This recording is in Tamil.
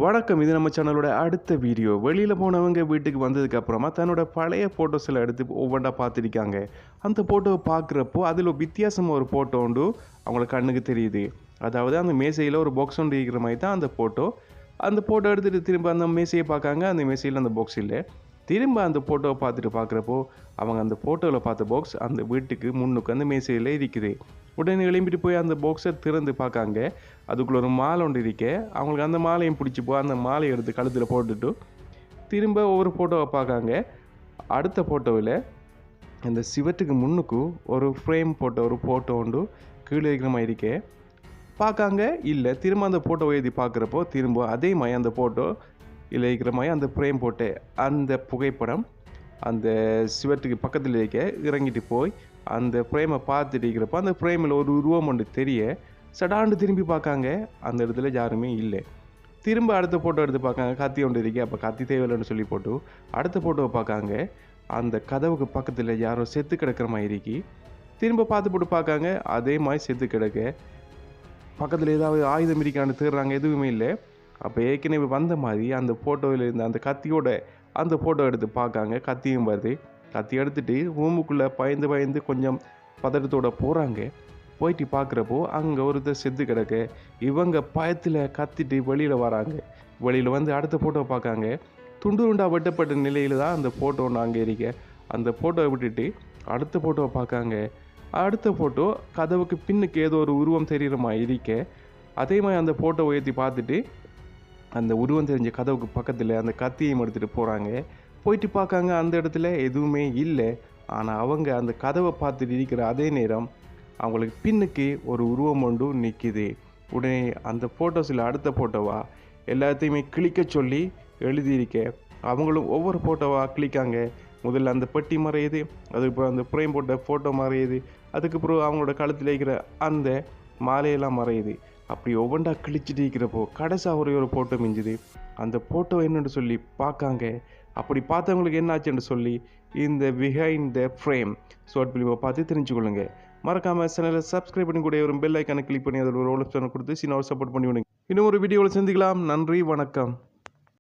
வணக்கம். இது நம்ம சேனலோட அடுத்த வீடியோ. வெளியில் போனவங்க வீட்டுக்கு வந்ததுக்கு அப்புறமா தன்னோட பழைய ஃபோட்டோஸில் எடுத்து ஒவ்வொன்றா பார்த்துருக்காங்க. அந்த ஃபோட்டோவை பார்க்குறப்போ அதில் வித்தியாசமாக ஒரு ஃபோட்டோ உண்டு அவங்கள கண்ணுக்கு தெரியுது. அதாவது அந்த மேசையில் ஒரு பாக்ஸ் ஒன்று இருக்கிற மாதிரி தான் அந்த ஃபோட்டோ. அந்த ஃபோட்டோ எடுத்துகிட்டு திரும்ப அந்த மேசையை பார்க்காங்க. அந்த மேசையில் அந்த பாக்ஸ் இல்லை. திரும்ப அந்த ஃபோட்டோவை பார்த்துட்டு பார்க்குறப்போ அவங்க அந்த ஃபோட்டோவில் பார்த்த பாக்ஸ் அந்த வீட்டுக்கு முன்னுக்கு அந்த மேசையில் இருக்குது. உடனே எழும்பிட்டு போய் அந்த பாக்ஸை திறந்து பார்க்காங்க. அதுக்குள்ளே ஒரு மாலை ஒன்று இருக்கே. அவங்களுக்கு அந்த மாலையும் பிடிச்சி அந்த மாலையை எடுத்து கழுத்தில் போட்டுட்டு திரும்ப ஒவ்வொரு ஃபோட்டோவை பார்க்காங்க. அடுத்த ஃபோட்டோவில் அந்த சிவத்துக்கு முன்னுக்கு ஒரு ஃப்ரேம் போட்ட ஒரு ஃபோட்டோ உண்டு கீழே இருக்கிற மாதிரி இருக்கே. பார்க்காங்க இல்லை. திரும்ப அந்த ஃபோட்டோவை எழுதி பார்க்குறப்போ திரும்ப அதே மாதிரி அந்த ஃபோட்டோ இல்லை இருக்கிற மாதிரி அந்த ஃப்ரேம் போட்டு அந்த புகைப்படம் அந்த சிவத்துக்கு பக்கத்தில் இருக்க இறங்கிட்டு போய் அந்த ஃப்ரேமை பார்த்துட்டு இருக்கிறப்போ அந்த ஃப்ரேமில் ஒரு உருவம் ஒன்று தெரிய சடாண்டு திரும்பி பார்க்காங்க. அந்த இடத்துல யாருமே இல்லை. திரும்ப அடுத்த ஃபோட்டோ எடுத்து பார்க்காங்க. கத்தி ஒன்று இருக்கே. அப்போ கத்தி தேவையில்லைன்னு சொல்லி போட்டு அடுத்த ஃபோட்டோவை பார்க்காங்க. அந்த கதவுக்கு பக்கத்தில் யாரோ செத்து கிடக்கிற மாதிரி இருக்கி. திரும்ப பார்த்து போட்டு பார்க்காங்க. அதே மாதிரி செத்து கிடக்க. பக்கத்தில் ஏதாவது ஆயுதம் இருக்கான்னு தேடுறாங்க. எதுவுமே இல்லை. அப்போ ஏற்கனவே வந்த மாதிரி அந்த ஃபோட்டோவில் இருந்த அந்த கத்தியோட அந்த ஃபோட்டோ எடுத்து பார்க்காங்க. கத்தியும் வருது. கத்தி எடுத்துகிட்டு ரூமுக்குள்ளே பயந்து கொஞ்சம் பதட்டத்தோடு போகிறாங்க. போயிட்டு பார்க்குறப்போ அங்கே ஒருத்தர் செத்து கிடக்க. இவங்க பயத்தில் கத்திட்டு வெளியில் வராங்க. வெளியில் வந்து அடுத்த ஃபோட்டோவை பார்க்காங்க. துண்டு வெட்டப்பட்ட நிலையில் தான் அந்த ஃபோட்டோ ஒன்று அங்கே இருக்க. அந்த ஃபோட்டோவை விட்டுட்டு அடுத்த ஃபோட்டோவை பார்க்காங்க. அடுத்த ஃபோட்டோ கதவுக்கு பின்னுக்கு ஏதோ ஒரு உருவம் தெரிகிற மாதிரி இருக்க. அதே மாதிரி அந்த ஃபோட்டோவை ஏற்றி பார்த்துட்டு அந்த உருவம் தெரிஞ்ச கதவுக்கு பக்கத்தில் அந்த கத்தியையும் எடுத்துகிட்டு போகிறாங்க. போயிட்டு பார்க்காங்க. அந்த இடத்துல எதுவுமே இல்லை. ஆனால் அவங்க அந்த கதவை பார்த்துட்டு இருக்கிற அதே நேரம் அவங்களுக்கு பின்னுக்கு ஒரு உருவம் ஒன்று நிற்கிது. உடனே அந்த ஃபோட்டோஸில் அடுத்த ஃபோட்டோவா எல்லாத்தையுமே கிளிக்க சொல்லி எழுதியிருக்க. அவங்களும் ஒவ்வொரு ஃபோட்டோவாக கிளிக்காங்க. முதல்ல அந்த பெட்டி மறையுது. அதுக்கப்புறம் அந்த ஃப்ரேம் போட்ட ஃபோட்டோ மறையுது. அதுக்கப்புறம் அவங்களோட கழுத்தில் இருக்கிற அந்த மாலையெல்லாம் மறையுது. அப்படி ஒவ்வொன்றா கிழிச்சிட்டு இருக்கிறப்போ கடைசியாக ஒரே ஒரு ஃபோட்டோ மிஞ்சுது. அந்த ஃபோட்டோ என்னென்னு சொல்லி பார்க்காங்க. அப்படி பார்த்தவங்களுக்கு என்னாச்சுன்னு சொல்லி இந்த பிஹைண்ட் த ஃப்ரேம் ஷார்ட் ஃபிலிமை பார்த்து தெரிஞ்சுக்கொள்ளுங்க. மறக்காமல் சேனலை சப்ஸ்கிரைப் பண்ணி கூட ஒரு பெல் ஐக்கானை கிளிக் பண்ணி அதில் ஒரு ஆப்ஷனை கொடுத்து சின்ன ஒரு சப்போர்ட் பண்ணி விடுங்க. இன்னும் ஒரு வீடியோவில் சந்திக்கலாம். நன்றி, வணக்கம்.